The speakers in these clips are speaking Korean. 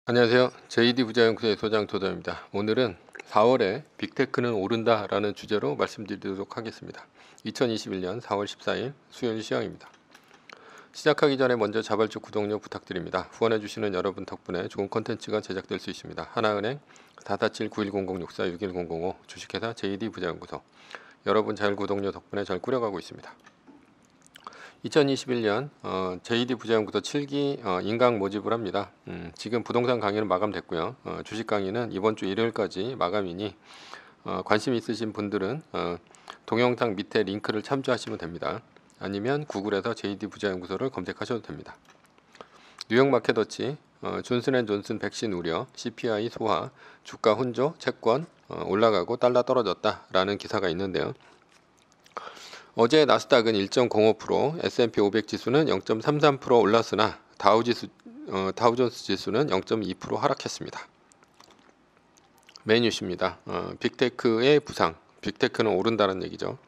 안녕하세요. JD 부자연구소의 소장 도전입니다. 오늘은 4월에 빅테크는 오른다라는 주제로 말씀드리도록 하겠습니다. 2021년 4월 14일 수요일 시황입니다. 시작하기 전에 먼저 자발적 구독료 부탁드립니다. 후원해주시는 여러분 덕분에 좋은 컨텐츠가 제작될 수 있습니다. 하나은행 447-9100-64-6100 주식회사 JD 부자연구소. 여러분 잘 구독료 덕분에 잘 꾸려가고 있습니다. 2021년 JD 부자연구소 7기 인강 모집을 합니다. 지금 부동산 강의는 마감됐고요. 주식 강의는 이번 주 일요일까지 마감이니 관심 있으신 분들은 동영상 밑에 링크를 참조하시면 됩니다. 아니면 구글에서 JD 부자연구소를 검색하셔도 됩니다. 뉴욕 마켓워치 존슨앤존슨 백신 우려, CPI 소화, 주가 혼조, 채권 올라가고 달러 떨어졌다라는 기사가 있는데요. 어제 나스닥은 1.05%, S&P 500 지수는 0.33% 올랐으나 다우존스 지수는 0.2% 하락했습니다. 메인 뉴스입니다. 빅테크의 부상, 빅테크는 오른다는 얘기죠.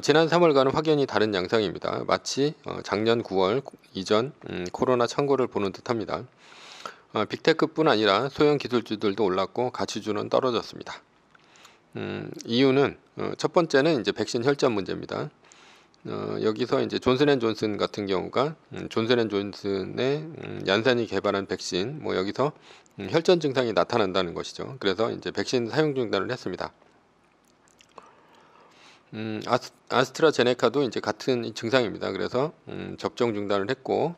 지난 3월과는 확연히 다른 양상입니다. 마치 작년 9월 이전 코로나 창고를 보는 듯합니다. 빅테크뿐 아니라 소형 기술주들도 올랐고 가치주는 떨어졌습니다. 이유는 첫 번째는 이제 백신 혈전 문제입니다. 여기서 이제 존슨앤존슨 같은 경우가 존슨앤존슨의 얀산이 개발한 백신 여기서 혈전 증상이 나타난다는 것이죠. 그래서 이제 백신 사용 중단을 했습니다. 아스트라제네카도 이제 같은 증상입니다. 그래서 접종 중단을 했고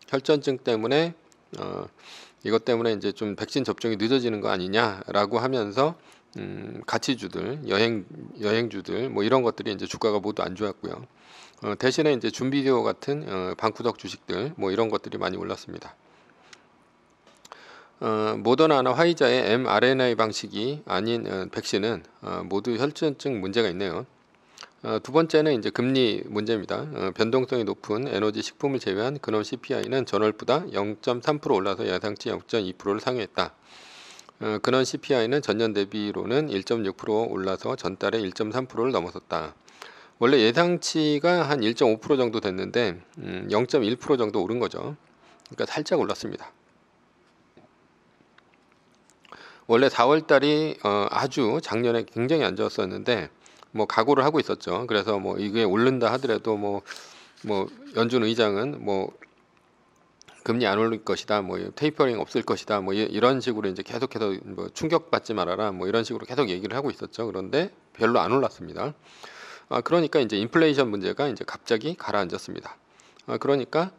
혈전증 때문에 이것 때문에 이제 좀 백신 접종이 늦어지는 거 아니냐라고 하면서 가치주들, 여행주들 이런 것들이 이제 주가가 모두 안 좋았고요. 대신에 이제 준비료 같은 방구석 주식들 이런 것들이 많이 올랐습니다. 모더나나 화이자의 mRNA 방식이 아닌 백신은 모두 혈전증 문제가 있네요. 두 번째는 이제 금리 문제입니다. 변동성이 높은 에너지 식품을 제외한 근원 CPI는 전월보다 0.3% 올라서 예상치 0.2%를 상회했다. 근원 CPI는 전년 대비로는 1.6% 올라서 전달에 1.3%를 넘어섰다. 원래 예상치가 한 1.5% 정도 됐는데 0.1% 정도 오른 거죠. 그러니까 살짝 올랐습니다. 원래 4월 달이 아주 작년에 굉장히 안 좋았었는데 각오를 하고 있었죠. 그래서 이게 오른다 하더라도 연준 의장은 금리 안 올릴 것이다, 테이퍼링 없을 것이다, 이런 식으로 이제 계속해서 충격받지 말아라, 이런 식으로 계속 얘기를 하고 있었죠. 그런데 별로 안 올랐습니다. 그러니까 이제 인플레이션 문제가 이제 갑자기 가라앉았습니다. 그러니까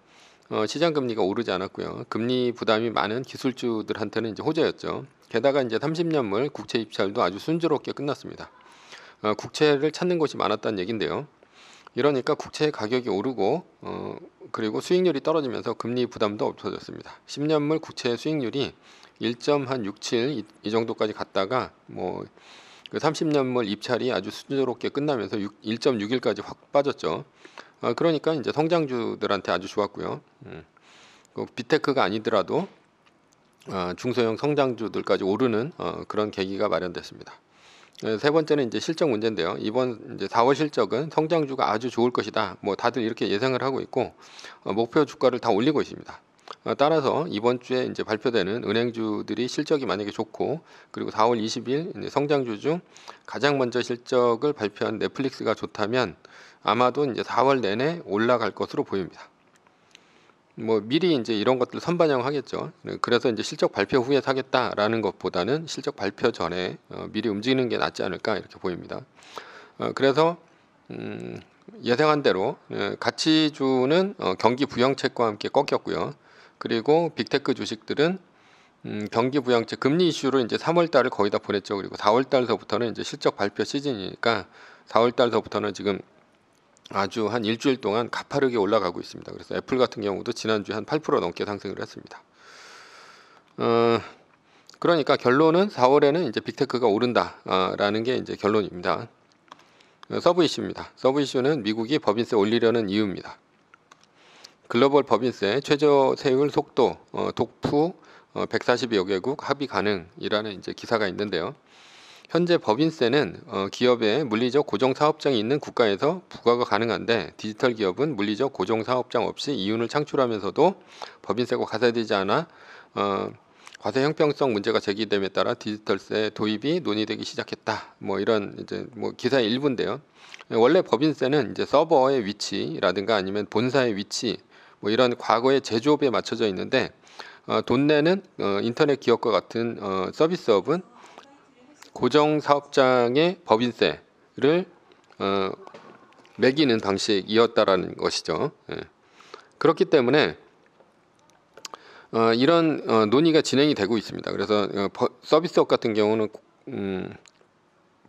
시장 금리가 오르지 않았고요. 금리 부담이 많은 기술주들한테는 이제 호재였죠. 게다가 이제 30년물 국채 입찰도 아주 순조롭게 끝났습니다. 국채를 찾는 곳이 많았다는 얘긴데요. 이러니까 국채 가격이 오르고 그리고 수익률이 떨어지면서 금리 부담도 없어졌습니다. 10년물 국채 수익률이 1.67 이 정도까지 갔다가 그 30년물 입찰이 아주 순조롭게 끝나면서 1.61까지 확 빠졌죠. 그러니까 이제 성장주들한테 아주 좋았고요. 빅테크가 아니더라도 중소형 성장주들까지 오르는 그런 계기가 마련됐습니다. 세 번째는 이제 실적 문제인데요. 이번 이제 4월 실적은 성장주가 아주 좋을 것이다. 다들 이렇게 예상을 하고 있고 목표 주가를 다 올리고 있습니다. 따라서 이번 주에 이제 발표되는 은행주들이 실적이 만약에 좋고 그리고 4월 20일 성장주 중 가장 먼저 실적을 발표한 넷플릭스가 좋다면 아마도 이제 4월 내내 올라갈 것으로 보입니다. 미리 이제 이런 것들 선반영하겠죠. 그래서 이제 실적 발표 후에 사겠다라는 것보다는 실적 발표 전에 미리 움직이는 게 낫지 않을까 이렇게 보입니다. 그래서 예상한 대로 가치주는 경기 부양책과 함께 꺾였고요. 그리고 빅테크 주식들은 경기 부양책 금리 이슈로 이제 3월 달을 거의 다 보냈죠. 그리고 4월 달서부터는 이제 실적 발표 시즌이니까 4월 달서부터는 지금 아주 한 일주일 동안 가파르게 올라가고 있습니다. 그래서 애플 같은 경우도 지난주에 한 8% 넘게 상승을 했습니다. 그러니까 결론은 4월에는 이제 빅테크가 오른다라는 게 이제 결론입니다. 서브 이슈입니다. 서브 이슈는 미국이 법인세 올리려는 이유입니다. 글로벌 법인세 최저 세율 속도 독푸 140여 개국 합의 가능이라는 이제 기사가 있는데요. 현재 법인세는 기업의 물리적 고정사업장이 있는 국가에서 부과가 가능한데 디지털 기업은 물리적 고정사업장 없이 이윤을 창출하면서도 법인세가 가세되지 않아 과세 형평성 문제가 제기됨에 따라 디지털세 도입이 논의되기 시작했다. 뭐 이런 이제 뭐 기사의 일부인데요. 원래 법인세는 이제 서버의 위치라든가 아니면 본사의 위치 뭐 이런 과거의 제조업에 맞춰져 있는데 돈 내는 인터넷 기업과 같은 서비스업은 고정 사업장의 법인세를 매기는 방식이었다라는 것이죠. 예. 그렇기 때문에 이런 논의가 진행이 되고 있습니다. 그래서 서비스업 같은 경우는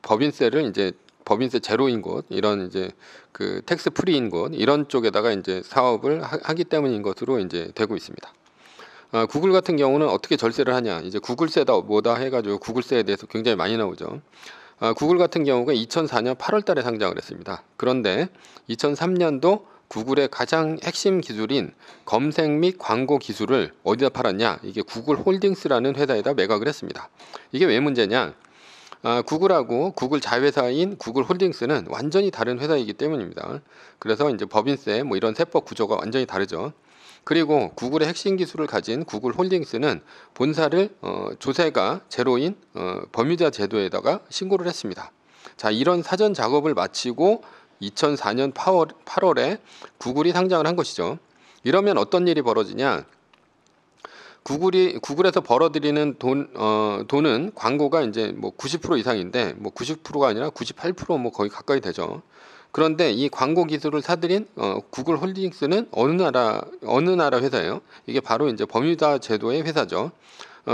법인세를 이제 법인세 제로인 곳, 이런 이제 그 텍스 프리인 곳 이런 쪽에다가 이제 사업을 하기 때문인 것으로 이제 되고 있습니다. 구글 같은 경우는 어떻게 절세를 하냐, 이제 구글세다 뭐다 해가지고 구글세에 대해서 굉장히 많이 나오죠. 구글 같은 경우가 2004년 8월 달에 상장을 했습니다. 그런데 2003년도 구글의 가장 핵심 기술인 검색 및 광고 기술을 어디다 팔았냐, 이게 구글 홀딩스라는 회사에다 매각을 했습니다. 이게 왜 문제냐, 구글하고 구글 자회사인 구글 홀딩스는 완전히 다른 회사이기 때문입니다. 그래서 이제 법인세 뭐 이런 세법 구조가 완전히 다르죠. 그리고 구글의 핵심 기술을 가진 구글 홀딩스는 본사를 조세가 제로인 버뮤다 제도에다가 신고를 했습니다. 자, 이런 사전 작업을 마치고 2004년 8월에 구글이 상장을 한 것이죠. 이러면 어떤 일이 벌어지냐? 구글에서 벌어들이는 돈은 광고가 이제 뭐 90% 이상인데 뭐 90%가 아니라 98% 거의 가까이 되죠. 그런데 이 광고 기술을 사들인 구글 홀딩스는 어느 나라 회사예요. 이게 바로 이제 버뮤다 제도의 회사죠.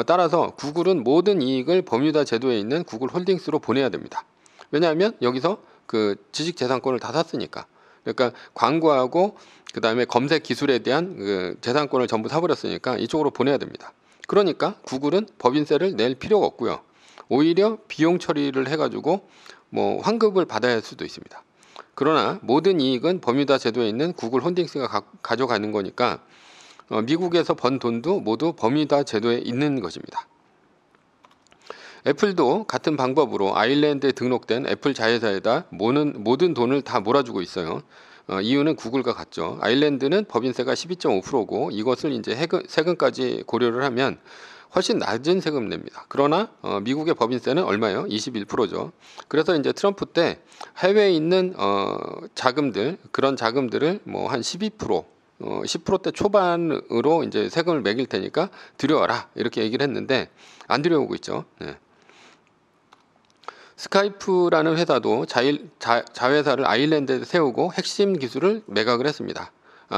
따라서 구글은 모든 이익을 버뮤다 제도에 있는 구글 홀딩스로 보내야 됩니다. 왜냐하면 여기서 그 지식재산권을 다 샀으니까. 그러니까 광고하고 그 다음에 검색 기술에 대한 그 재산권을 전부 사버렸으니까 이쪽으로 보내야 됩니다. 그러니까 구글은 법인세를 낼 필요가 없고요. 오히려 비용 처리를 해가지고 뭐 환급을 받아야 할 수도 있습니다. 그러나 모든 이익은 버뮤다 제도에 있는 구글 홀딩스가 가져가는 거니까 미국에서 번 돈도 모두 버뮤다 제도에 있는 것입니다. 애플도 같은 방법으로 아일랜드에 등록된 애플 자회사에다 모든 돈을 다 몰아주고 있어요. 이유는 구글과 같죠. 아일랜드는 법인세가 12.5%고 이것을 이제 세금까지 고려를 하면 훨씬 낮은 세금 냅니다. 그러나 미국의 법인세는 얼마예요? 21%죠. 그래서 이제 트럼프 때 해외에 있는 자금들, 그런 자금들을 뭐 한 12%, 10%대 초반으로 이제 세금을 매길 테니까 들여와라 이렇게 얘기를 했는데 안 들여오고 있죠. 네. 스카이프라는 회사도 자회사를 아일랜드에 세우고 핵심 기술을 매각을 했습니다.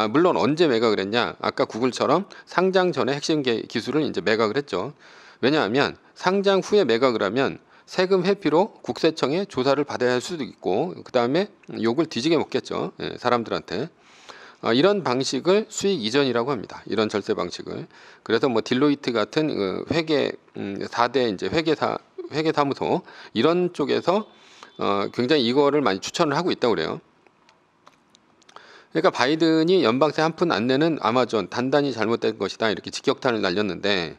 물론 언제 매각을 했냐? 아까 구글처럼 상장 전에 핵심 기술을 이제 매각을 했죠. 왜냐하면 상장 후에 매각을 하면 세금 회피로 국세청에 조사를 받아야 할 수도 있고 그 다음에 욕을 뒤지게 먹겠죠. 사람들한테. 이런 방식을 수익 이전이라고 합니다. 이런 절세 방식을. 그래서 뭐 딜로이트 같은 회계 4대 이제 회계사무소 이런 쪽에서 굉장히 이거를 많이 추천을 하고 있다고 그래요. 그러니까 바이든이 연방세 한 푼 안 내는 아마존 단단히 잘못된 것이다 이렇게 직격탄을 날렸는데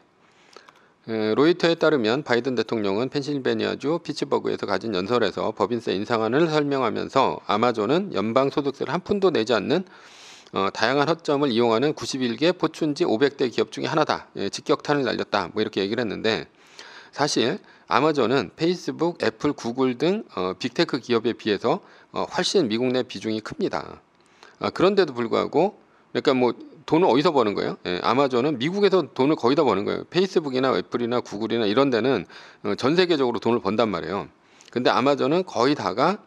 로이터에 따르면 바이든 대통령은 펜실베니아주 피츠버그에서 가진 연설에서 법인세 인상안을 설명하면서 아마존은 연방소득세를 한 푼도 내지 않는 다양한 허점을 이용하는 91개 포춘지 500대 기업 중에 하나다. 직격탄을 날렸다. 뭐 이렇게 얘기를 했는데 사실 아마존은 페이스북, 애플, 구글 등 빅테크 기업에 비해서 훨씬 미국 내 비중이 큽니다. 그런데도 불구하고 그러니까 뭐 돈을 어디서 버는 거예요? 아마존은 미국에서 돈을 거의 다 버는 거예요. 페이스북이나 애플이나 구글이나 이런 데는 전 세계적으로 돈을 번단 말이에요. 근데 아마존은 거의 다가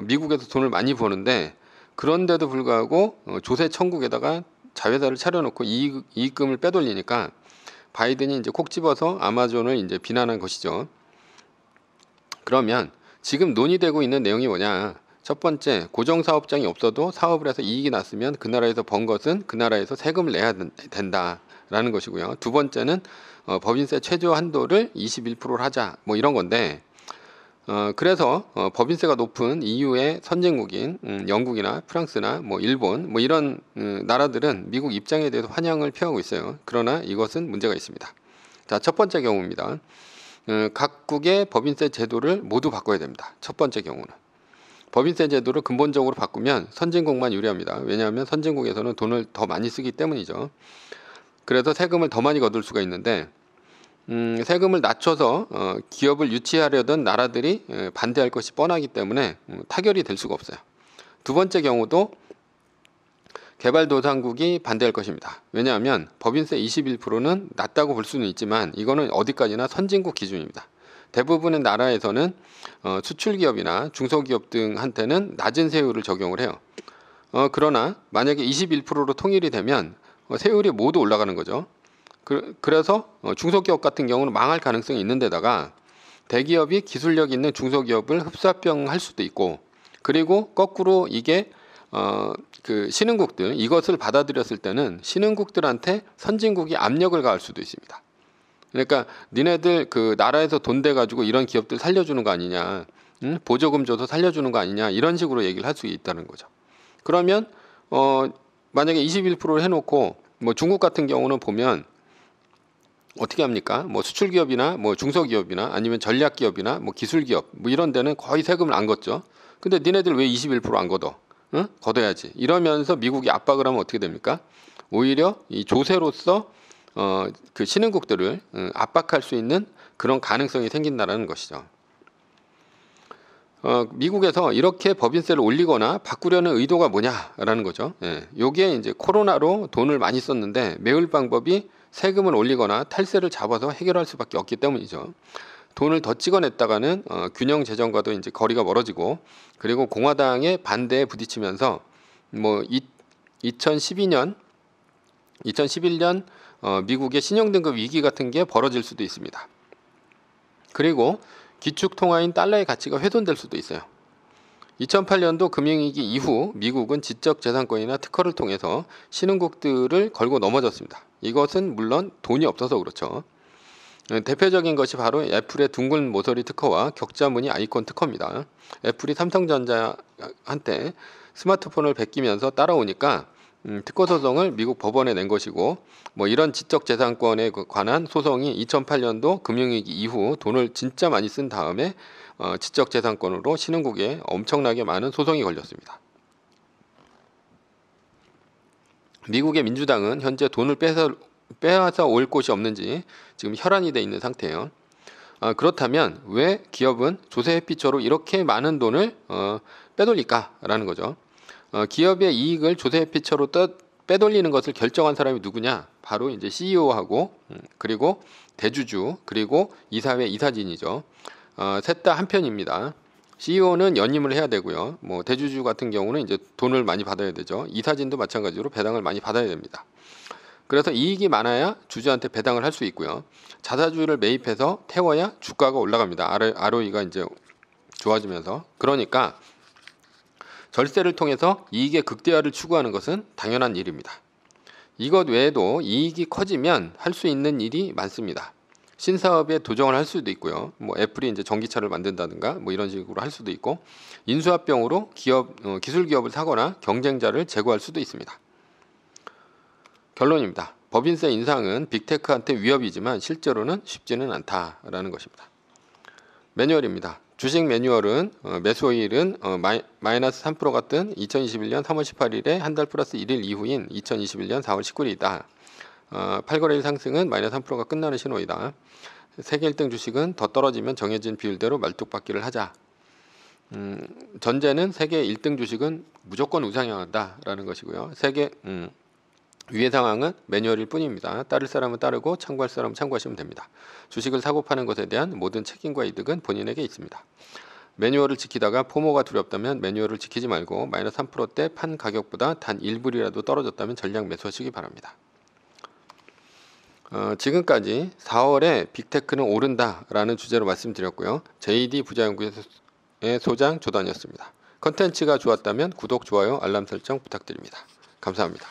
미국에서 돈을 많이 버는데 그런데도 불구하고 조세 천국에다가 자회사를 차려놓고 이익금을 빼돌리니까 바이든이 이제 콕 집어서 아마존을 이제 비난한 것이죠. 그러면 지금 논의되고 있는 내용이 뭐냐? 첫 번째, 고정사업장이 없어도 사업을 해서 이익이 났으면 그 나라에서 번 것은 그 나라에서 세금을 내야 된다라는 것이고요. 두 번째는 법인세 최저 한도를 21%로 하자 뭐 이런 건데 그래서 법인세가 높은 EU의 선진국인 영국이나 프랑스나 뭐 일본 뭐 이런 나라들은 미국 입장에 대해서 환영을 표하고 있어요. 그러나 이것은 문제가 있습니다. 자, 첫 번째 경우입니다. 각국의 법인세 제도를 모두 바꿔야 됩니다. 첫 번째 경우는 법인세 제도를 근본적으로 바꾸면 선진국만 유리합니다. 왜냐하면 선진국에서는 돈을 더 많이 쓰기 때문이죠. 그래서 세금을 더 많이 거둘 수가 있는데 세금을 낮춰서 기업을 유치하려던 나라들이 반대할 것이 뻔하기 때문에 타결이 될 수가 없어요. 두 번째 경우도 개발도상국이 반대할 것입니다. 왜냐하면 법인세 21%는 낮다고 볼 수는 있지만 이거는 어디까지나 선진국 기준입니다. 대부분의 나라에서는 수출기업이나 중소기업 등한테는 낮은 세율을 적용을 해요. 그러나 만약에 21%로 통일이 되면 세율이 모두 올라가는 거죠. 그래서 중소기업 같은 경우는 망할 가능성이 있는 데다가 대기업이 기술력 있는 중소기업을 흡사병할 수도 있고, 그리고 거꾸로 이게 그 신흥국들, 이것을 받아들였을 때는 신흥국들한테 선진국이 압력을 가할 수도 있습니다. 그러니까 니네들 그 나라에서 돈 대 가지고 이런 기업들 살려주는 거 아니냐, 보조금 줘서 살려주는 거 아니냐, 이런 식으로 얘기를 할 수 있다는 거죠. 그러면 만약에 21%를 해놓고 뭐 중국 같은 경우는 보면 어떻게 합니까? 뭐 수출기업이나 뭐 중소기업이나 아니면 전략기업이나 뭐 기술기업 뭐 이런 데는 거의 세금을 안 걷죠. 근데 니네들 왜 21% 안 걷어? 응? 걷어야지. 이러면서 미국이 압박을 하면 어떻게 됩니까? 오히려 이 조세로서 그 신흥국들을 압박할 수 있는 그런 가능성이 생긴다는 것이죠. 미국에서 이렇게 법인세를 올리거나 바꾸려는 의도가 뭐냐라는 거죠. 예, 요게 이제 코로나로 돈을 많이 썼는데 메울 방법이 세금을 올리거나 탈세를 잡아서 해결할 수밖에 없기 때문이죠. 돈을 더 찍어냈다가는 균형 재정과도 이제 거리가 멀어지고, 그리고 공화당의 반대에 부딪히면서 뭐 2011년 미국의 신용등급 위기 같은 게 벌어질 수도 있습니다. 그리고 기축통화인 달러의 가치가 훼손될 수도 있어요. 2008년도 금융위기 이후 미국은 지적재산권이나 특허를 통해서 신흥국들을 걸고 넘어졌습니다. 이것은 물론 돈이 없어서 그렇죠. 대표적인 것이 바로 애플의 둥근 모서리 특허와 격자무늬 아이콘 특허입니다. 애플이 삼성전자한테 스마트폰을 베끼면서 따라오니까 특허 소송을 미국 법원에 낸 것이고, 뭐 이런 지적재산권에 관한 소송이 2008년도 금융위기 이후 돈을 진짜 많이 쓴 다음에 지적재산권으로 신흥국에 엄청나게 많은 소송이 걸렸습니다. 미국의 민주당은 현재 돈을 빼앗아 올 곳이 없는지 지금 혈안이 돼 있는 상태예요. 그렇다면 왜 기업은 조세 회피처로 이렇게 많은 돈을 빼돌릴까라는 거죠. 기업의 이익을 조세 회피처로 빼돌리는 것을 결정한 사람이 누구냐? 바로 이제 CEO하고 그리고 대주주 그리고 이사회 이사진이죠. 셋 다 한 편입니다. CEO는 연임을 해야 되고요. 뭐 대주주 같은 경우는 이제 돈을 많이 받아야 되죠. 이사진도 마찬가지로 배당을 많이 받아야 됩니다. 그래서 이익이 많아야 주주한테 배당을 할 수 있고요. 자사주를 매입해서 태워야 주가가 올라갑니다. ROE가 이제 좋아지면서. 그러니까 절세를 통해서 이익의 극대화를 추구하는 것은 당연한 일입니다. 이것 외에도 이익이 커지면 할 수 있는 일이 많습니다. 신사업에 도전을 할 수도 있고요. 뭐 애플이 이제 전기차를 만든다든가 뭐 이런 식으로 할 수도 있고, 인수합병으로 기술 기업을 사거나 경쟁자를 제거할 수도 있습니다. 결론입니다. 법인세 인상은 빅테크한테 위협이지만 실제로는 쉽지는 않다라는 것입니다. 매뉴얼입니다. 주식 매뉴얼은 매수일은 마이너스 3% 같은 2021년 3월 18일에 한 달 플러스 1일 이후인 2021년 4월 19일이다. 8거래일 상승은 마이너스 3%가 끝나는 신호이다. 세계 1등 주식은 더 떨어지면 정해진 비율대로 말뚝박기를 하자. 전제는 세계 1등 주식은 무조건 우상향한다라는 것이고요. 세계 위의 상황은 매뉴얼일 뿐입니다. 따를 사람은 따르고 참고할 사람은 참고하시면 됩니다. 주식을 사고 파는 것에 대한 모든 책임과 이득은 본인에게 있습니다. 매뉴얼을 지키다가 포모가 두렵다면 매뉴얼을 지키지 말고 마이너스 3%대 판 가격보다 단 1불이라도 떨어졌다면 전량 매수하시기 바랍니다. 지금까지 4월에 빅테크는 오른다라는 주제로 말씀드렸고요. JD 부자연구소의 소장 조단이었습니다. 컨텐츠가 좋았다면 구독, 좋아요, 알람 설정 부탁드립니다. 감사합니다.